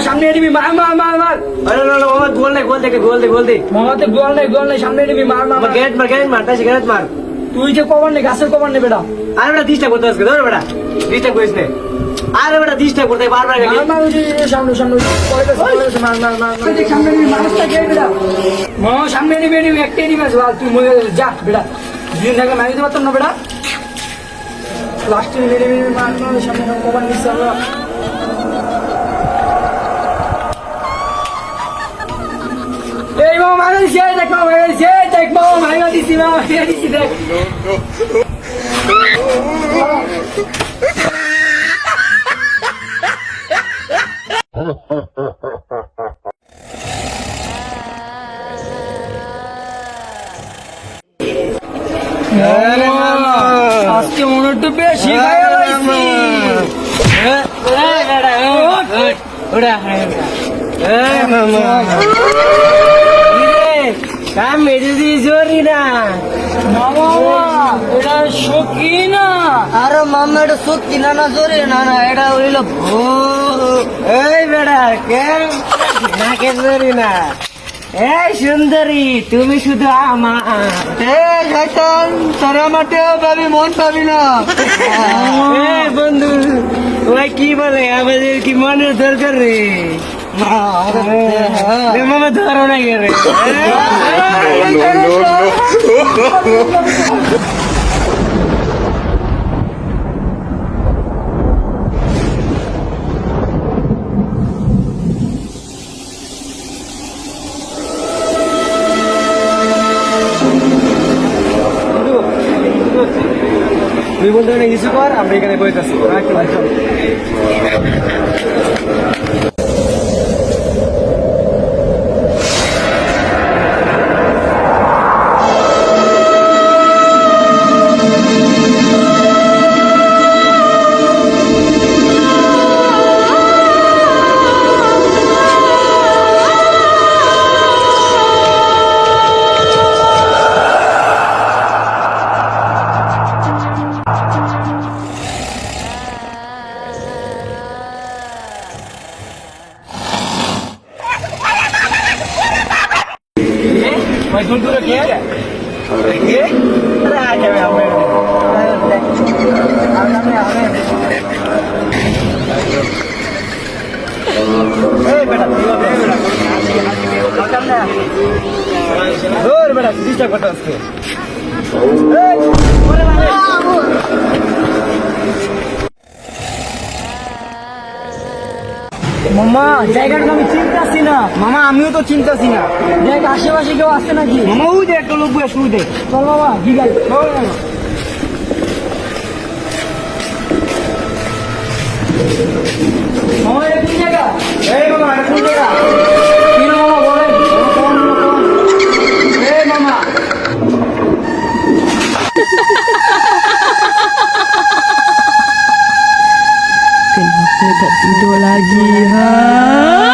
সামনে এনিমি মার মার মার মার আরে না মোহাম্মদ গোল নাই গোল দেখে গোল দে মোহাম্মদ গোল নাই সামনে এনিমি মার মার মার। গ্যারেট মার তাই গ্যারেট মার তুই যে কভার নে গাছের কভার নে বেটা আরে বেটা ডিস্টার্ব করতে আসবে ধর বেটা ডিস্টার্ব করিস না আরে বেটা ডিস্টার্ব করতে বারবার গেলি মার মার ওই যে সামনে পরে গেছে মার মার মার তুই সামনে এনিমি মানুষটা কে বেটা সামনে এনিমি একটা এনিমি আছে তুই মরে যা বেটা দিন থেকে মারি দিতে পারতাম না বেটা লাস্ট এনিমি মার মার সামনে কভার নিচ্ছে আমরা এই মামা মারা দিছে দেখ মামা মারা দিছি দেখ আজকে মনে একটু বেশি খাইয়া লাইছি মেরে দিয়ে জোরি না এটা সখী না আরে মামা এটা সত্যি না জোরে না এটা হইল এই বেড়া কেন না কে জোরি না এই সুন্দরী তুমি শুধু আমার তোরা মাঠেও পাবি মন পাবি না বন্ধু ওই কি বলে আমাদের কি মনের দরকার রে মামা ধরো না রে তুই বলতে কিছু কর আমরা এখানে বইতেছি মামা জায়গাটা আমি চিনতেছি না মামা আমিও তো চিন্তাছি না দেখ আশেপাশে কেউ আসছে নাকি মামা ওই দেখ একটা লোক বসে ওই দেখ চল বাবা কি গাড়ি মামা এটা কোন জায়গা এই মামা এটা কোন জায়গা কি না মামা বলেন এই মামা Kenapa tak tidur lagi, ha?